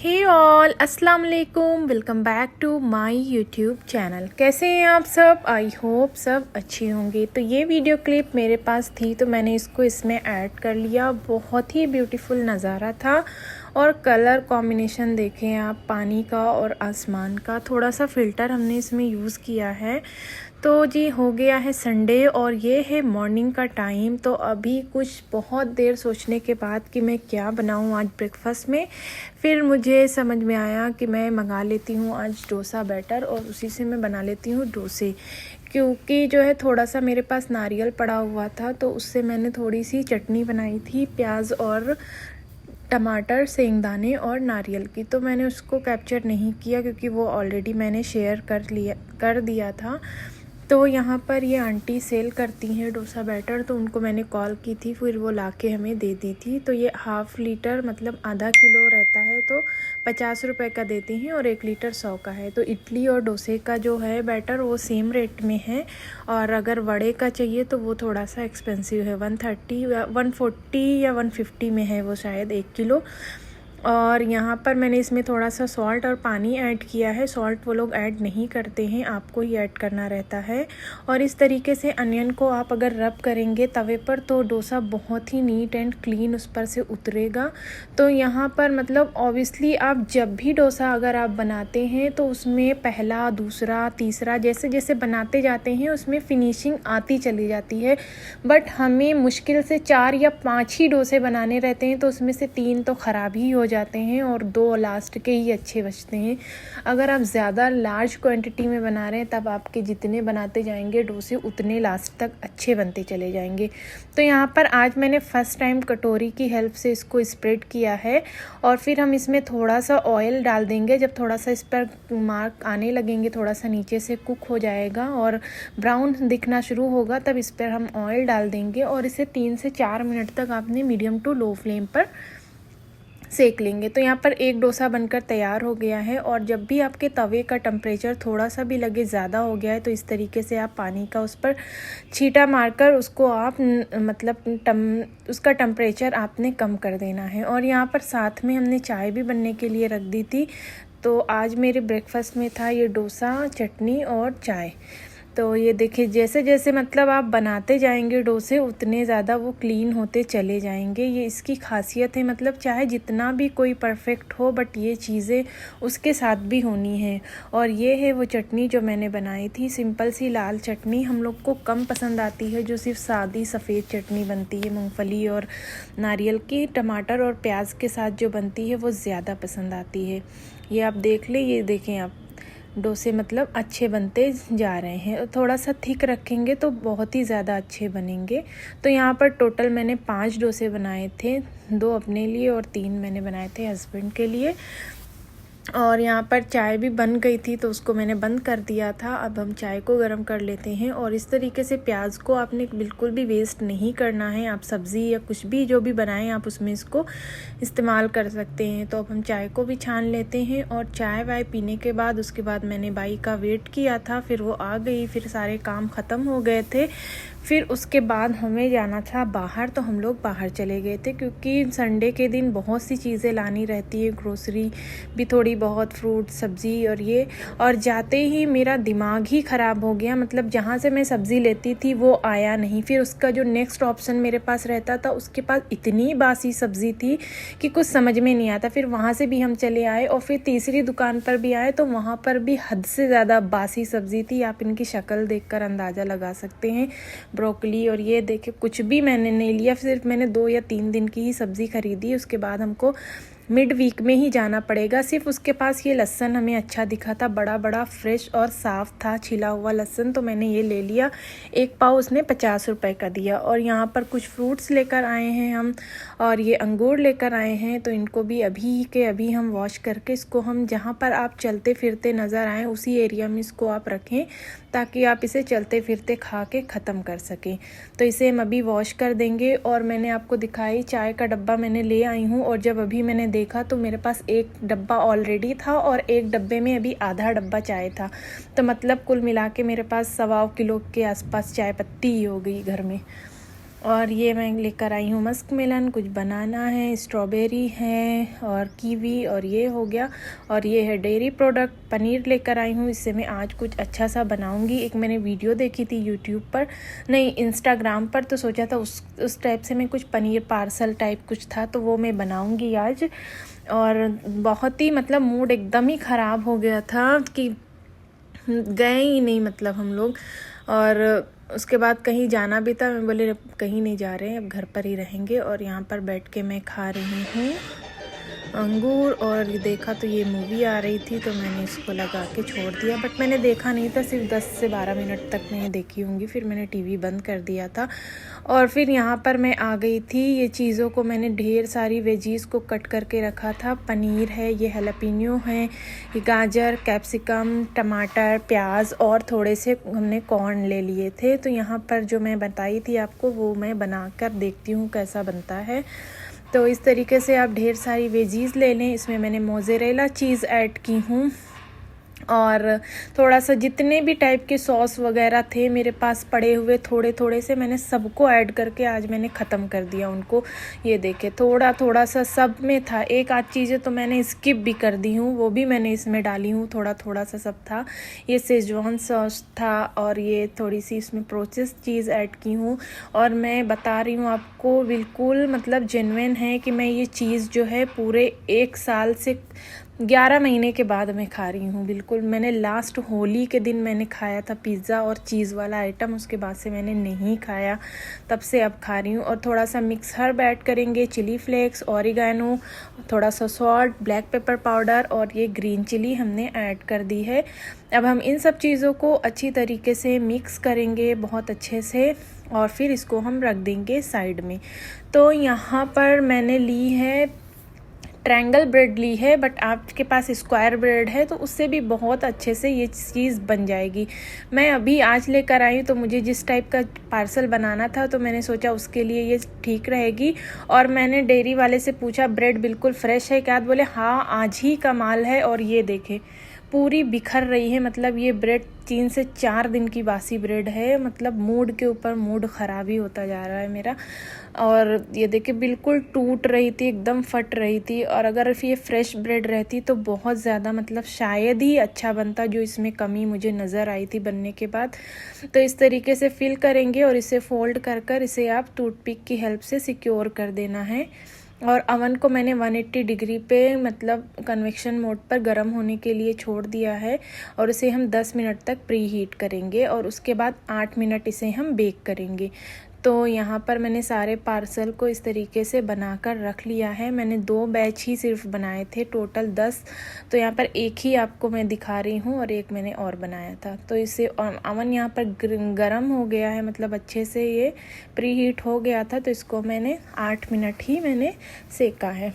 हे all अस्सलाम वालेकुम, welcome back to my YouTube channel. कैसे हैं आप सब? आई होप सब अच्छे होंगे। तो ये वीडियो क्लिप मेरे पास थी तो मैंने इसको इसमें ऐड कर लिया। बहुत ही ब्यूटीफुल नज़ारा था और कलर कॉम्बिनेशन देखें आप, पानी का और आसमान का। थोड़ा सा फ़िल्टर हमने इसमें यूज़ किया है। तो जी हो गया है संडे और ये है मॉर्निंग का टाइम। तो अभी कुछ बहुत देर सोचने के बाद कि मैं क्या बनाऊं आज ब्रेकफास्ट में, फिर मुझे समझ में आया कि मैं मंगा लेती हूँ आज डोसा बैटर और उसी से मैं बना लेती हूँ डोसे। क्योंकि जो है थोड़ा सा मेरे पास नारियल पड़ा हुआ था तो उससे मैंने थोड़ी सी चटनी बनाई थी, प्याज और टमाटर, सेंगदाने और नारियल की। तो मैंने उसको कैप्चर नहीं किया क्योंकि वो ऑलरेडी मैंने शेयर कर दिया था। तो यहाँ पर ये आंटी सेल करती हैं डोसा बैटर, तो उनको मैंने कॉल की थी, फिर वो लाके हमें दे दी थी। तो ये हाफ़ लीटर मतलब आधा किलो रहता है तो 50 रुपये का देती हैं और 1 लीटर 100 का है। तो इडली और डोसे का जो है बैटर वो सेम रेट में है और अगर वड़े का चाहिए तो वो थोड़ा सा एक्सपेंसिव है, 130 या 140 या 150 में है वो शायद 1 किलो। और यहाँ पर मैंने इसमें थोड़ा सा सॉल्ट और पानी ऐड किया है। सॉल्ट वो लोग ऐड नहीं करते हैं, आपको ही ऐड करना रहता है। और इस तरीके से अनियन को आप अगर रब करेंगे तवे पर तो डोसा बहुत ही नीट एंड क्लीन उस पर से उतरेगा। तो यहाँ पर मतलब ऑब्वियसली आप जब भी डोसा अगर आप बनाते हैं तो उसमें पहला, दूसरा, तीसरा जैसे जैसे बनाते जाते हैं उसमें फिनिशिंग आती चली जाती है। बट हमें मुश्किल से 4 या 5 ही डोसे बनाने रहते हैं तो उसमें से 3 तो ख़राब ही हो जाते हैं और 2 लास्ट के ही अच्छे बचते हैं। अगर आप ज़्यादा लार्ज क्वांटिटी में बना रहे हैं तब आपके जितने बनाते जाएंगे डोसे उतने लास्ट तक अच्छे बनते चले जाएंगे। तो यहाँ पर आज मैंने फ़र्स्ट टाइम कटोरी की हेल्प से इसको स्प्रेड किया है और फिर हम इसमें थोड़ा सा ऑयल डाल देंगे। जब थोड़ा सा इस पर मार्क आने लगेंगे, थोड़ा सा नीचे से कुक हो जाएगा और ब्राउन दिखना शुरू होगा, तब इस पर हम ऑयल डाल देंगे और इसे 3 से 4 मिनट तक आपने मीडियम टू लो फ्लेम पर सेक लेंगे। तो यहाँ पर एक डोसा बनकर तैयार हो गया है। और जब भी आपके तवे का टेम्परेचर थोड़ा सा भी लगे ज़्यादा हो गया है तो इस तरीके से आप पानी का उस पर छींटा मारकर उसको आप मतलब उसका टेम्परेचर आपने कम कर देना है। और यहाँ पर साथ में हमने चाय भी बनने के लिए रख दी थी। तो आज मेरे ब्रेकफास्ट में था ये डोसा, चटनी और चाय। तो ये देखिए जैसे जैसे मतलब आप बनाते जाएंगे डोसे उतने ज़्यादा वो क्लीन होते चले जाएंगे। ये इसकी खासियत है, मतलब चाहे जितना भी कोई परफेक्ट हो बट ये चीज़ें उसके साथ भी होनी है। और ये है वो चटनी जो मैंने बनाई थी, सिंपल सी लाल चटनी। हम लोग को कम पसंद आती है, जो सिर्फ सादी सफ़ेद चटनी बनती है मूंगफली और नारियल की। टमाटर और प्याज के साथ जो बनती है वो ज़्यादा पसंद आती है। ये आप देख लें, ये देखें आप डोसे मतलब अच्छे बनते जा रहे हैं। थोड़ा सा थिक रखेंगे तो बहुत ही ज़्यादा अच्छे बनेंगे। तो यहाँ पर टोटल मैंने 5 डोसे बनाए थे, 2 अपने लिए और 3 मैंने बनाए थे हस्बैंड के लिए। और यहाँ पर चाय भी बन गई थी तो उसको मैंने बंद कर दिया था। अब हम चाय को गर्म कर लेते हैं। और इस तरीके से प्याज को आपने बिल्कुल भी वेस्ट नहीं करना है। आप सब्ज़ी या कुछ भी जो भी बनाएं आप उसमें इसको इस्तेमाल कर सकते हैं। तो अब हम चाय को भी छान लेते हैं। और चाय वाय पीने के बाद उसके बाद मैंने बाई का वेट किया था, फिर वो आ गई, फिर सारे काम ख़त्म हो गए थे। फिर उसके बाद हमें जाना था बाहर, तो हम लोग बाहर चले गए थे क्योंकि संडे के दिन बहुत सी चीज़ें लानी रहती है, ग्रोसरी भी थोड़ी बहुत, फ्रूट, सब्ज़ी और ये। और जाते ही मेरा दिमाग ही ख़राब हो गया, मतलब जहाँ से मैं सब्ज़ी लेती थी वो आया नहीं। फिर उसका जो नेक्स्ट ऑप्शन मेरे पास रहता था उसके पास इतनी बासी सब्ज़ी थी कि कुछ समझ में नहीं आता। फिर वहाँ से भी हम चले आए और फिर तीसरी दुकान पर भी आए तो वहाँ पर भी हद से ज़्यादा बासी सब्ज़ी थी। आप इनकी शक्ल देखकर अंदाज़ा लगा सकते हैं। ब्रोकली और ये देखिए कुछ भी मैंने नहीं लिया, सिर्फ मैंने 2 या 3 दिन की ही सब्ज़ी खरीदी। उसके बाद हमको मिड वीक में ही जाना पड़ेगा। सिर्फ उसके पास ये लहसुन हमें अच्छा दिखा था, बड़ा बड़ा फ्रेश और साफ़ था छिला हुआ लहसुन, तो मैंने ये ले लिया। 1 पाव उसने 50 रुपये का दिया। और यहाँ पर कुछ फ्रूट्स लेकर आए हैं हम, और ये अंगूर लेकर आए हैं। तो इनको भी अभी के अभी हम वॉश करके इसको हम जहाँ पर आप चलते फिरते नज़र आएँ उसी एरिया में इसको आप रखें ताकि आप इसे चलते फिरते खा के ख़त्म कर सकें। तो इसे हम अभी वॉश कर देंगे। और मैंने आपको दिखाई चाय का डब्बा मैंने ले आई हूँ और जब अभी मैंने देखा तो मेरे पास 1 डब्बा ऑलरेडी था और 1 डब्बे में अभी आधा डब्बा चाय था। तो मतलब कुल मिला के मेरे पास 1.25 किलो के आसपास चाय पत्ती ही हो गई घर में। और ये मैं लेकर आई हूँ मस्क मेलन, कुछ बनाना है, स्ट्रॉबेरी है और कीवी, और ये हो गया। और ये है डेयरी प्रोडक्ट, पनीर लेकर आई हूँ। इससे मैं आज कुछ अच्छा सा बनाऊँगी। एक मैंने वीडियो देखी थी यूट्यूब पर, नहीं इंस्टाग्राम पर, तो सोचा था उस टाइप से मैं कुछ पनीर पार्सल टाइप कुछ था, तो वो मैं बनाऊँगी आज। और बहुत ही मतलब मूड एकदम ही ख़राब हो गया था कि गए ही नहीं मतलब हम लोग। और उसके बाद कहीं जाना भी था, मैं बोले कहीं नहीं जा रहे हैं, अब घर पर ही रहेंगे। और यहाँ पर बैठ के मैं खा रही हूँ अंगूर। और देखा तो ये मूवी आ रही थी, तो मैंने इसको लगा के छोड़ दिया, बट मैंने देखा नहीं था, सिर्फ 10 से 12 मिनट तक मैंने देखी होंगी, फिर मैंने टीवी बंद कर दिया था। और फिर यहाँ पर मैं आ गई थी, ये चीज़ों को मैंने ढेर सारी वेजीज़ को कट करके रखा था। पनीर है, ये हैलापिनो है, ये गाजर, कैप्सिकम, टमाटर, प्याज और थोड़े से हमने कॉर्न ले लिए थे। तो यहाँ पर जो मैं बताई थी आपको, वो मैं बना कर देखती हूँ कैसा बनता है। तो इस तरीके से आप ढेर सारी वेजीज़ ले लें। इसमें मैंने मोज़रेला चीज़ ऐड की हूँ, और थोड़ा सा जितने भी टाइप के सॉस वगैरह थे मेरे पास पड़े हुए, थोड़े थोड़े से मैंने सबको ऐड करके आज मैंने ख़त्म कर दिया उनको। ये देखे थोड़ा थोड़ा सा सब में था, एक आध चीज़ें तो मैंने स्किप भी कर दी हूँ, वो भी मैंने इसमें डाली हूँ, थोड़ा थोड़ा सा सब था। ये शेजवान सॉस था, और ये थोड़ी सी इसमें प्रोसेस चीज़ ऐड की हूँ। और मैं बता रही हूँ आपको, बिल्कुल मतलब जेन्युइन है कि मैं ये चीज़ जो है पूरे 1 साल से 11 महीने के बाद मैं खा रही हूँ। बिल्कुल मैंने लास्ट होली के दिन मैंने खाया था पिज़्ज़ा और चीज़ वाला आइटम, उसके बाद से मैंने नहीं खाया, तब से अब खा रही हूँ। और थोड़ा सा मिक्स हर्ब ऐड करेंगे, चिली फ्लेक्स, ऑरिगेनो, थोड़ा सा सॉल्ट, ब्लैक पेपर पाउडर, और ये ग्रीन चिली हमने ऐड कर दी है। अब हम इन सब चीज़ों को अच्छी तरीके से मिक्स करेंगे बहुत अच्छे से, और फिर इसको हम रख देंगे साइड में। तो यहाँ पर मैंने ली है ट्रायंगल ब्रेड ली है, बट आपके पास स्क्वायर ब्रेड है तो उससे भी बहुत अच्छे से ये चीज़ बन जाएगी। मैं अभी आज लेकर आई, तो मुझे जिस टाइप का पार्सल बनाना था, तो मैंने सोचा उसके लिए ये ठीक रहेगी। और मैंने डेयरी वाले से पूछा ब्रेड बिल्कुल फ्रेश है क्या, बोले हाँ आज ही का माल है। और ये देखे पूरी बिखर रही है, मतलब ये ब्रेड 3 से 4 दिन की बासी ब्रेड है, मतलब मूड के ऊपर मूड ख़राब ही होता जा रहा है मेरा। और ये देखिए बिल्कुल टूट रही थी, एकदम फट रही थी। और अगर ये फ्रेश ब्रेड रहती तो बहुत ज़्यादा मतलब शायद ही अच्छा बनता, जो इसमें कमी मुझे नज़र आई थी बनने के बाद। तो इस तरीके से फिल करेंगे, और इसे फोल्ड कर कर इसे आप टूथपिक की हेल्प से सिक्योर कर देना है। और अवन को मैंने 180 डिग्री पे मतलब कन्वेक्शन मोड पर गर्म होने के लिए छोड़ दिया है, और इसे हम 10 मिनट तक प्री हीट करेंगे, और उसके बाद 8 मिनट इसे हम बेक करेंगे। तो यहाँ पर मैंने सारे पार्सल को इस तरीके से बनाकर रख लिया है। मैंने 2 बैच ही सिर्फ बनाए थे, टोटल 10। तो यहाँ पर एक ही आपको मैं दिखा रही हूँ, और एक मैंने और बनाया था। तो इसे अवन यहाँ पर गरम हो गया है, मतलब अच्छे से ये प्री हीट हो गया था। तो इसको मैंने 8 मिनट ही मैंने सेका है।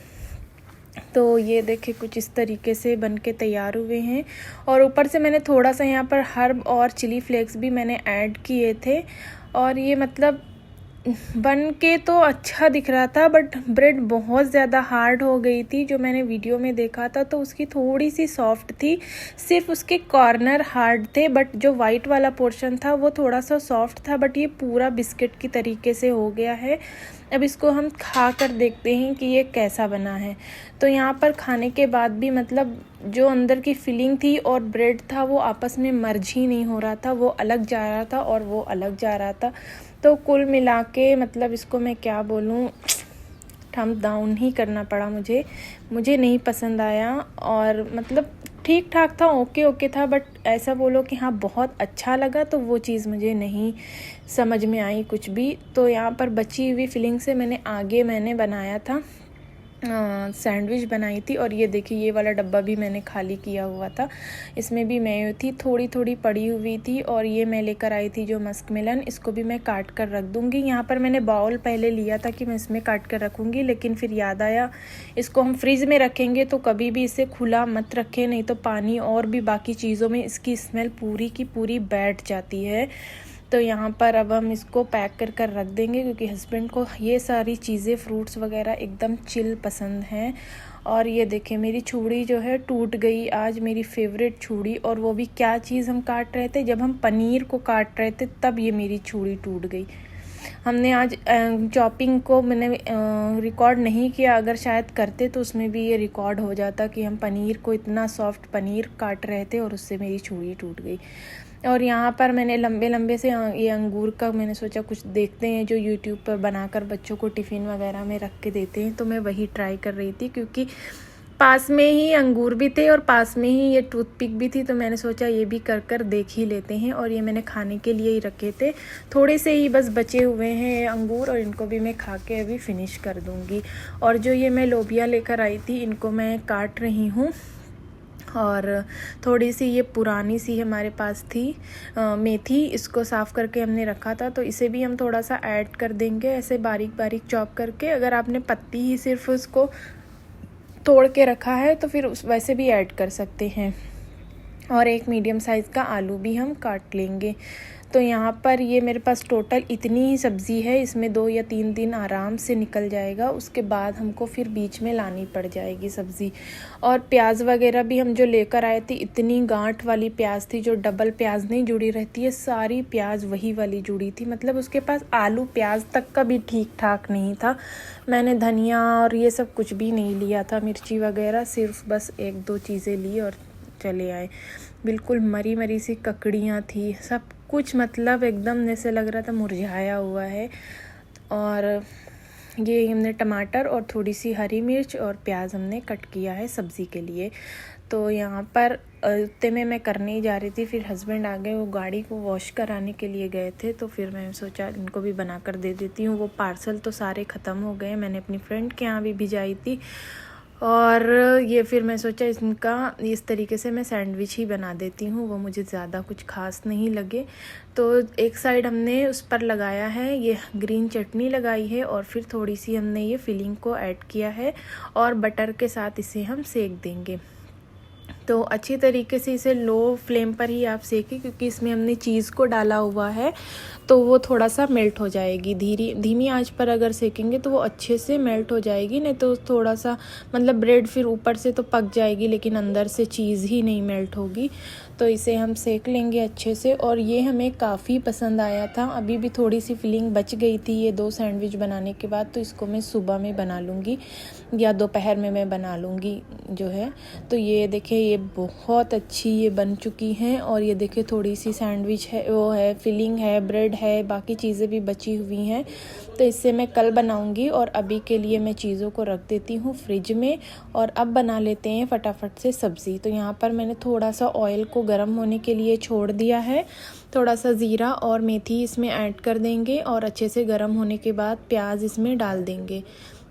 तो ये देखिए कुछ इस तरीके से बन के तैयार हुए हैं। और ऊपर से मैंने थोड़ा सा यहाँ पर हर्ब और चिली फ्लेक्स भी मैंने ऐड किए थे। और ये मतलब बन के तो अच्छा दिख रहा था, बट ब्रेड बहुत ज़्यादा हार्ड हो गई थी। जो मैंने वीडियो में देखा था तो उसकी थोड़ी सी सॉफ्ट थी, सिर्फ उसके कॉर्नर हार्ड थे, बट जो वाइट वाला पोर्शन था वो थोड़ा सा सॉफ्ट था। बट ये पूरा बिस्किट की तरीके से हो गया है। अब इसको हम खा कर देखते हैं कि ये कैसा बना है। तो यहाँ पर खाने के बाद भी मतलब जो अंदर की फीलिंग थी और ब्रेड था वो आपस में मर्ज ही नहीं हो रहा था, वो अलग जा रहा था और वो अलग जा रहा था। तो कुल मिला के मतलब इसको मैं क्या बोलूँ, थम्स डाउन ही करना पड़ा मुझे नहीं पसंद आया। और मतलब ठीक ठाक था, ओके था, बट ऐसा बोलो कि हाँ बहुत अच्छा लगा तो वो चीज़ मुझे नहीं समझ में आई कुछ भी। तो यहाँ पर बची हुई फीलिंग से मैंने बनाया था सैंडविच बनाई थी। और ये देखिए ये वाला डब्बा भी मैंने खाली किया हुआ था, इसमें भी मेयो थी, थोड़ी थोड़ी पड़ी हुई थी। और ये मैं लेकर आई थी जो मस्क मेलन, इसको भी मैं काट कर रख दूँगी। यहाँ पर मैंने बाउल पहले लिया था कि मैं इसमें काट कर रखूँगी, लेकिन फिर याद आया इसको हम फ्रिज में रखेंगे तो कभी भी इसे खुला मत रखें, नहीं तो पानी और भी बाकी चीज़ों में इसकी स्मेल पूरी की पूरी बैठ जाती है। तो यहाँ पर अब हम इसको पैक कर रख देंगे, क्योंकि हस्बैंड को ये सारी चीज़ें फ्रूट्स वगैरह एकदम चिल पसंद हैं। और ये देखें मेरी छुरी जो है टूट गई आज, मेरी फेवरेट छुरी। और वो भी क्या चीज़ हम काट रहे थे, जब हम पनीर को काट रहे थे तब ये मेरी छुरी टूट गई। हमने आज चॉपिंग को मैंने रिकॉर्ड नहीं किया, अगर शायद करते तो उसमें भी ये रिकॉर्ड हो जाता कि हम पनीर को इतना सॉफ्ट पनीर काट रहे थे और उससे मेरी छुरी टूट गई। और यहाँ पर मैंने लंबे लंबे से ये अंगूर का मैंने सोचा कुछ देखते हैं जो यूट्यूब पर बनाकर बच्चों को टिफ़िन वगैरह में रख के देते हैं, तो मैं वही ट्राई कर रही थी क्योंकि पास में ही अंगूर भी थे और पास में ही ये टूथपिक भी थी, तो मैंने सोचा ये भी कर देख ही लेते हैं। और ये मैंने खाने के लिए ही रखे थे, थोड़े से ही बस बचे हुए हैं ये अंगूर और इनको भी मैं खा के अभी फिनिश कर दूँगी। और जो ये मैं लोबिया लेकर आई थी इनको मैं काट रही हूँ, और थोड़ी सी ये पुरानी सी हमारे पास थी मेथी, इसको साफ़ करके हमने रखा था, तो इसे भी हम थोड़ा सा ऐड कर देंगे ऐसे बारीक बारीक चॉप करके। अगर आपने पत्ती ही सिर्फ उसको तोड़ के रखा है तो फिर उस वैसे भी ऐड कर सकते हैं। और एक मीडियम साइज़ का आलू भी हम काट लेंगे। तो यहाँ पर ये मेरे पास टोटल इतनी ही सब्ज़ी है, इसमें 2 या 3 दिन आराम से निकल जाएगा, उसके बाद हमको फिर बीच में लानी पड़ जाएगी सब्ज़ी। और प्याज वगैरह भी हम जो लेकर आए थे, इतनी गांठ वाली प्याज थी, जो डबल प्याज नहीं जुड़ी रहती है, सारी प्याज वही वाली जुड़ी थी, मतलब उसके पास आलू प्याज तक का भी ठीक ठाक नहीं था। मैंने धनिया और ये सब कुछ भी नहीं लिया था, मिर्ची वगैरह, सिर्फ बस 1-2 चीज़ें ली और चले आए। बिल्कुल मरी मरी सी ककड़ियाँ थी, सब कुछ मतलब एकदम जैसे लग रहा था मुरझाया हुआ है। और ये हमने टमाटर और थोड़ी सी हरी मिर्च और प्याज हमने कट किया है सब्ज़ी के लिए। तो यहाँ पर इतने में मैं करने ही जा रही थी, फिर हस्बैंड आ गए, वो गाड़ी को वॉश कराने के लिए गए थे, तो फिर मैं सोचा इनको भी बना कर दे देती हूँ। वो पार्सल तो सारे ख़त्म हो गए, मैंने अपनी फ्रेंड के यहाँ भी भिजाई थी। और ये फिर मैं सोचा इनका इस तरीके से मैं सैंडविच ही बना देती हूँ, वो मुझे ज़्यादा कुछ खास नहीं लगे। तो एक साइड हमने उस पर लगाया है, ये ग्रीन चटनी लगाई है, और फिर थोड़ी सी हमने ये फिलिंग को ऐड किया है और बटर के साथ इसे हम सेक देंगे। तो अच्छी तरीके से इसे लो फ्लेम पर ही आप सेकें, क्योंकि इसमें हमने चीज़ को डाला हुआ है तो वो थोड़ा सा मेल्ट हो जाएगी। धीमी आंच पर अगर सेकेंगे तो वो अच्छे से मेल्ट हो जाएगी, नहीं तो थोड़ा सा मतलब ब्रेड फिर ऊपर से तो पक जाएगी लेकिन अंदर से चीज़ ही नहीं मेल्ट होगी। तो इसे हम सेक लेंगे अच्छे से। और ये हमें काफ़ी पसंद आया था, अभी भी थोड़ी सी फिलिंग बच गई थी ये 2 सैंडविच बनाने के बाद, तो इसको मैं सुबह में बना लूँगी या दोपहर में मैं बना लूँगी जो है। तो ये देखिए ये बहुत अच्छी ये बन चुकी हैं। और ये देखिए थोड़ी सी सैंडविच है, वो है फिलिंग है, ब्रेड है, बाकी चीज़ें भी बची हुई हैं, तो इससे मैं कल बनाऊंगी। और अभी के लिए मैं चीज़ों को रख देती हूँ फ्रिज में, और अब बना लेते हैं फटाफट से सब्ज़ी। तो यहाँ पर मैंने थोड़ा सा ऑयल को गर्म होने के लिए छोड़ दिया है, थोड़ा सा ज़ीरा और मेथी इसमें ऐड कर देंगे, और अच्छे से गर्म होने के बाद प्याज इसमें डाल देंगे।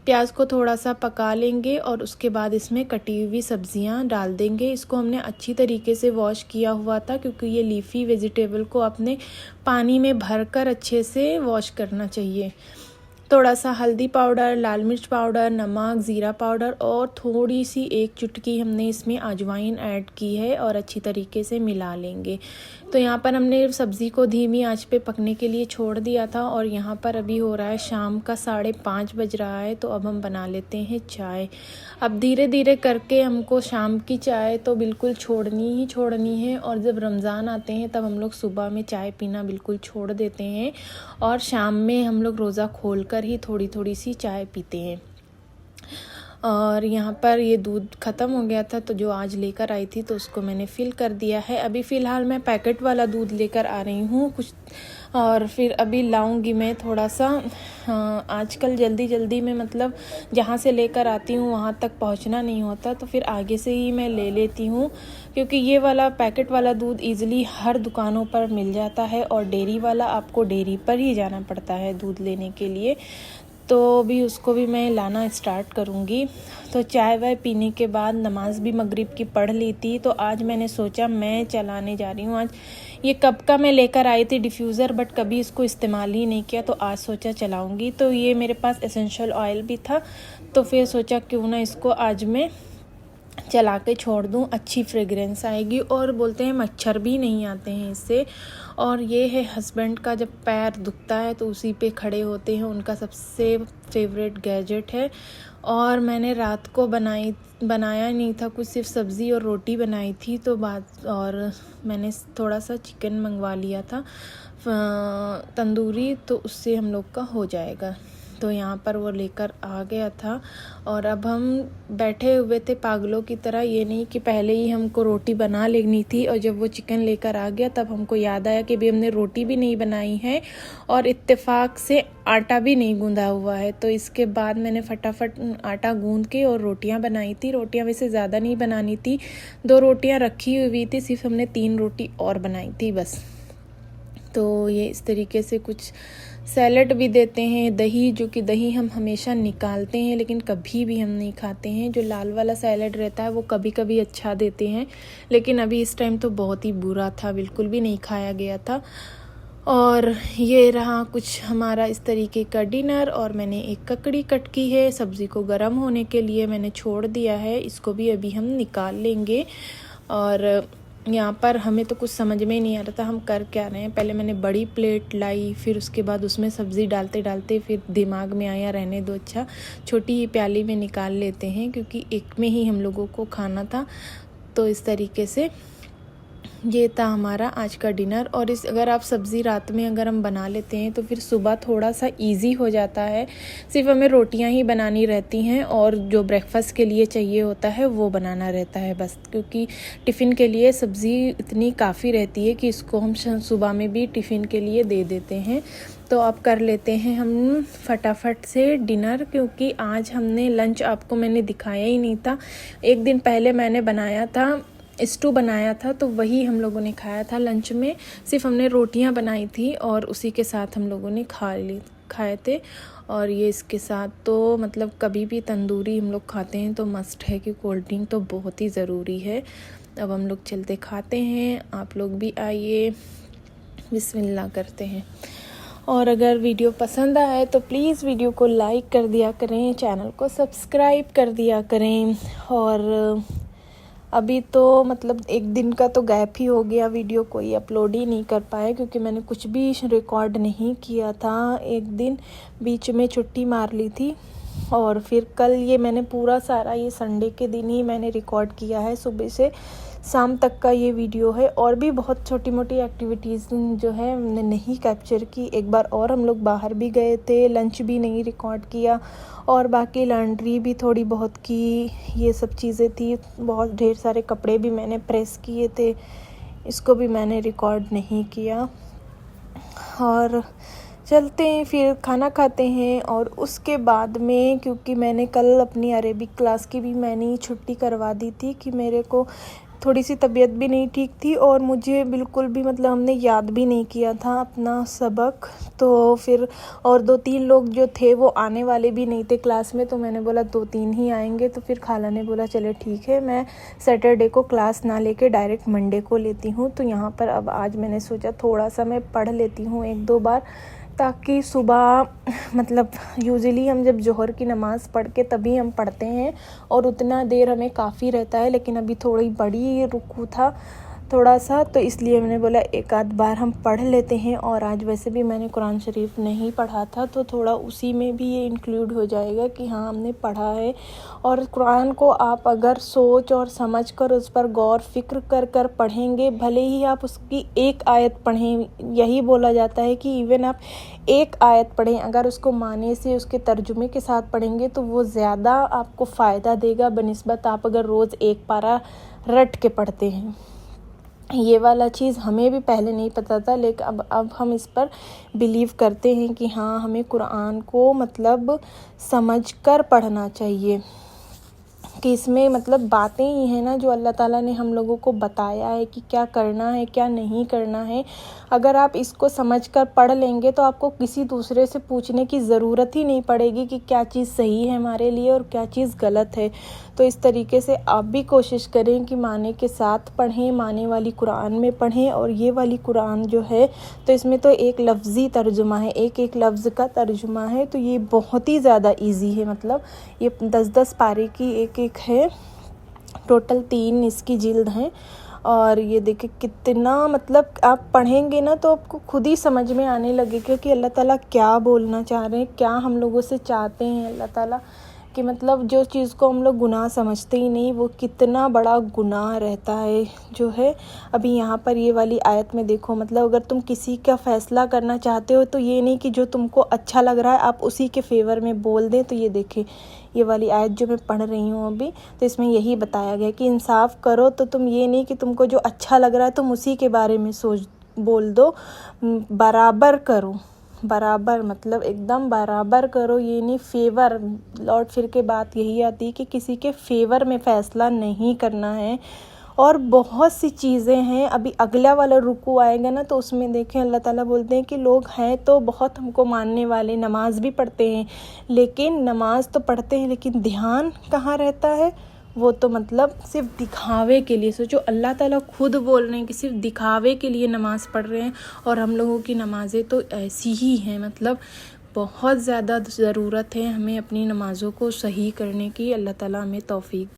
प्याज को थोड़ा सा पका लेंगे और उसके बाद इसमें कटी हुई सब्जियां डाल देंगे। इसको हमने अच्छी तरीके से वॉश किया हुआ था, क्योंकि ये लीफी वेजिटेबल को अपने पानी में भरकर अच्छे से वॉश करना चाहिए। थोड़ा सा हल्दी पाउडर, लाल मिर्च पाउडर, नमक, ज़ीरा पाउडर और थोड़ी सी 1 चुटकी हमने इसमें अजवाइन ऐड की है, और अच्छी तरीके से मिला लेंगे। तो यहाँ पर हमने सब्ज़ी को धीमी आंच पे पकने के लिए छोड़ दिया था, और यहाँ पर अभी हो रहा है शाम का 5:30 बज रहा है। तो अब हम बना लेते हैं चाय। अब धीरे धीरे करके हमको शाम की चाय तो बिल्कुल छोड़नी ही छोड़नी है, और जब रमज़ान आते हैं तब हम लोग सुबह में चाय पीना बिल्कुल छोड़ देते हैं, और शाम में हम लोग रोज़ा खोल कर ही थोड़ी थोड़ी सी चाय पीते हैं। और यहाँ पर ये दूध ख़त्म हो गया था, तो जो आज लेकर आई थी तो उसको मैंने फ़िल कर दिया है। अभी फ़िलहाल मैं पैकेट वाला दूध लेकर आ रही हूँ कुछ, और फिर अभी लाऊंगी मैं थोड़ा सा। आजकल जल्दी जल्दी में मतलब जहाँ से लेकर आती हूँ वहाँ तक पहुँचना नहीं होता, तो फिर आगे से ही मैं ले लेती हूँ, क्योंकि ये वाला पैकेट वाला दूध ईज़िली हर दुकानों पर मिल जाता है, और डेयरी वाला आपको डेयरी पर ही जाना पड़ता है दूध लेने के लिए। तो भी उसको भी मैं लाना स्टार्ट करूँगी। तो चाय वाय पीने के बाद नमाज़ भी मगरिब की पढ़ ली थी, तो आज मैंने सोचा मैं चलाने जा रही हूँ। आज ये कब का मैं लेकर आई थी डिफ्यूज़र, बट कभी इसको इस्तेमाल ही नहीं किया, तो आज सोचा चलाऊँगी। तो ये मेरे पास एसेंशियल ऑयल भी था, तो फिर सोचा क्यों ना इसको आज मैं चला के छोड़ दूँ, अच्छी फ्रेगरेंस आएगी, और बोलते हैं मच्छर भी नहीं आते हैं इससे। और ये है हस्बैंड का जब पैर दुखता है तो उसी पे खड़े होते हैं, उनका सबसे फेवरेट गैजेट है। और मैंने रात को बनाई बनाया नहीं था कुछ, सिर्फ सब्ज़ी और रोटी बनाई थी। तो और मैंने थोड़ा सा चिकन मंगवा लिया था तंदूरी, तो उससे हम लोग का हो जाएगा। तो यहाँ पर वो लेकर आ गया था और अब हम बैठे हुए थे पागलों की तरह। ये नहीं कि पहले ही हमको रोटी बना लेनी थी और जब वो चिकन लेकर आ गया तब हमको याद आया कि भी हमने रोटी भी नहीं बनाई है और इत्तेफाक से आटा भी नहीं गूंदा हुआ है। तो इसके बाद मैंने फटाफट आटा गूंद के और रोटियां बनाई थी। रोटियां वैसे ज़्यादा नहीं बनानी थी, 2 रोटियां रखी हुई थी, सिर्फ हमने 3 रोटी और बनाई थी बस। तो ये इस तरीके से कुछ सैलड भी देते हैं, दही, जो कि दही हम हमेशा निकालते हैं लेकिन कभी भी हम नहीं खाते हैं। जो लाल वाला सैलड रहता है वो कभी कभी अच्छा देते हैं, लेकिन अभी इस टाइम तो बहुत ही बुरा था, बिल्कुल भी नहीं खाया गया था। और ये रहा कुछ हमारा इस तरीके का डिनर। और मैंने एक ककड़ी कट की है, सब्ज़ी को गर्म होने के लिए मैंने छोड़ दिया है, इसको भी अभी हम निकाल लेंगे। और यहाँ पर हमें तो कुछ समझ में ही नहीं आ रहा था हम कर क्या रहे हैं। पहले मैंने बड़ी प्लेट लाई, फिर उसके बाद उसमें सब्ज़ी डालते डालते फिर दिमाग में आया रहने दो, अच्छा छोटी ही प्याली में निकाल लेते हैं क्योंकि एक में ही हम लोगों को खाना था। तो इस तरीके से ये था हमारा आज का डिनर। और अगर आप सब्ज़ी रात में अगर हम बना लेते हैं तो फिर सुबह थोड़ा सा इजी हो जाता है। सिर्फ हमें रोटियां ही बनानी रहती हैं और जो ब्रेकफास्ट के लिए चाहिए होता है वो बनाना रहता है बस, क्योंकि टिफ़िन के लिए सब्ज़ी इतनी काफ़ी रहती है कि इसको हम सुबह में भी टिफ़िन के लिए दे देते हैं। तो अब कर लेते हैं हम फटाफट से डिनर, क्योंकि आज हमने लंच आपको मैंने दिखाया ही नहीं था। एक दिन पहले मैंने बनाया था, स्टू बनाया था, तो वही हम लोगों ने खाया था लंच में। सिर्फ हमने रोटियां बनाई थी और उसी के साथ हम लोगों ने खाए थे। और ये इसके साथ तो मतलब कभी भी तंदूरी हम लोग खाते हैं तो मस्ट है कि कोल्ड ड्रिंक तो बहुत ही ज़रूरी है। अब हम लोग चलते खाते हैं, आप लोग भी आइए, बिस्मिल्लाह करते हैं। और अगर वीडियो पसंद आए तो प्लीज़ वीडियो को लाइक कर दिया करें, चैनल को सब्सक्राइब कर दिया करें। और अभी तो मतलब एक दिन का तो गैप ही हो गया, वीडियो कोई अपलोड ही नहीं कर पाए क्योंकि मैंने कुछ भी रिकॉर्ड नहीं किया था। एक दिन बीच में छुट्टी मार ली थी और फिर कल ये मैंने पूरा सारा ये संडे के दिन ही मैंने रिकॉर्ड किया है, सुबह से शाम तक का ये वीडियो है। और भी बहुत छोटी मोटी एक्टिविटीज़ जो है हमने नहीं कैप्चर की। एक बार और हम लोग बाहर भी गए थे, लंच भी नहीं रिकॉर्ड किया और बाकी लॉन्ड्री भी थोड़ी बहुत की, ये सब चीज़ें थी। बहुत ढेर सारे कपड़े भी मैंने प्रेस किए थे, इसको भी मैंने रिकॉर्ड नहीं किया। और चलते हैं फिर खाना खाते हैं। और उसके बाद में क्योंकि मैंने कल अपनी अरेबिक क्लास की भी मैंने छुट्टी करवा दी थी कि मेरे को थोड़ी सी तबीयत भी नहीं ठीक थी और मुझे बिल्कुल भी मतलब हमने याद भी नहीं किया था अपना सबक। तो फिर और 2-3 लोग जो थे वो आने वाले भी नहीं थे क्लास में, तो मैंने बोला 2-3 ही आएंगे। तो फिर खाला ने बोला चले ठीक है, मैं सैटरडे को क्लास ना लेके डायरेक्ट मंडे को लेती हूँ। तो यहाँ पर अब आज मैंने सोचा थोड़ा सा मैं पढ़ लेती हूँ 1-2 बार, ताकि सुबह मतलब यूजुअली हम जब जोहर की नमाज़ पढ़ के तभी हम पढ़ते हैं और उतना देर हमें काफ़ी रहता है, लेकिन अभी थोड़ी बड़ी रुकू था थोड़ा सा, तो इसलिए मैंने बोला एक आध बार हम पढ़ लेते हैं। और आज वैसे भी मैंने कुरान शरीफ नहीं पढ़ा था तो थोड़ा उसी में भी ये इंक्लूड हो जाएगा कि हाँ हमने पढ़ा है। और कुरान को आप अगर सोच और समझ कर उस पर गौर फिक्र कर पढ़ेंगे, भले ही आप उसकी एक आयत पढ़ें, यही बोला जाता है कि इवन आप एक आयत पढ़ें, अगर उसको माने से उसके तर्जुमे के साथ पढ़ेंगे तो वो ज़्यादा आपको फ़ायदा देगा बनिस्बत आप अगर रोज़ एक पारा रट के पढ़ते हैं। ये वाला चीज़ हमें भी पहले नहीं पता था, लेकिन अब हम इस पर बिलीव करते हैं कि हाँ हमें कुरान को मतलब समझकर पढ़ना चाहिए, कि इसमें मतलब बातें ही हैं ना जो अल्लाह ताला ने हम लोगों को बताया है कि क्या करना है क्या नहीं करना है। अगर आप इसको समझकर पढ़ लेंगे तो आपको किसी दूसरे से पूछने की ज़रूरत ही नहीं पड़ेगी कि क्या चीज़ सही है हमारे लिए और क्या चीज़ गलत है। तो इस तरीके से आप भी कोशिश करें कि माने के साथ पढ़ें, माने वाली कुरान में पढ़ें। और ये वाली कुरान जो है तो इसमें तो एक लफ्ज़ी तर्जुमा है, एक एक लफ्ज़ का तर्जुमा है, तो ये बहुत ही ज़्यादा ईजी है। मतलब ये 10-10 पारे की एक है, टोटल 3 इसकी जिल्द हैं। और ये देखिए कितना मतलब आप पढ़ेंगे ना तो आपको खुद ही समझ में आने लगेगा कि अल्लाह ताला क्या बोलना चाह रहे हैं, क्या हम लोगों से चाहते हैं अल्लाह ताला, कि मतलब जो चीज़ को हम लोग गुनाह समझते ही नहीं वो कितना बड़ा गुनाह रहता है जो है। अभी यहाँ पर ये वाली आयत में देखो, मतलब अगर तुम किसी का फ़ैसला करना चाहते हो तो ये नहीं कि जो तुमको अच्छा लग रहा है आप उसी के फेवर में बोल दें। तो ये देखिए ये वाली आयत जो मैं पढ़ रही हूँ अभी, तो इसमें यही बताया गया कि इंसाफ़ करो तो तुम ये नहीं कि तुमको जो अच्छा लग रहा है तुम उसी के बारे में बोल दो। बराबर करो, बराबर मतलब एकदम बराबर करो, ये नहीं फेवर। लौट फिर के बात यही आती है कि किसी के फेवर में फ़ैसला नहीं करना है। और बहुत सी चीज़ें हैं, अभी अगला वाला रुकू आएगा ना तो उसमें देखें अल्लाह ताला बोलते हैं कि लोग हैं तो बहुत हमको मानने वाले, नमाज भी पढ़ते हैं, लेकिन नमाज तो पढ़ते हैं लेकिन ध्यान कहाँ रहता है, वो तो मतलब सिर्फ दिखावे के लिए। सोचो अल्लाह ताला खुद बोल रहे हैं कि सिर्फ दिखावे के लिए नमाज़ पढ़ रहे हैं, और हम लोगों की नमाज़ें तो ऐसी ही हैं। मतलब बहुत ज़्यादा ज़रूरत है हमें अपनी नमाज़ों को सही करने की। अल्लाह ताला हमें तौफीक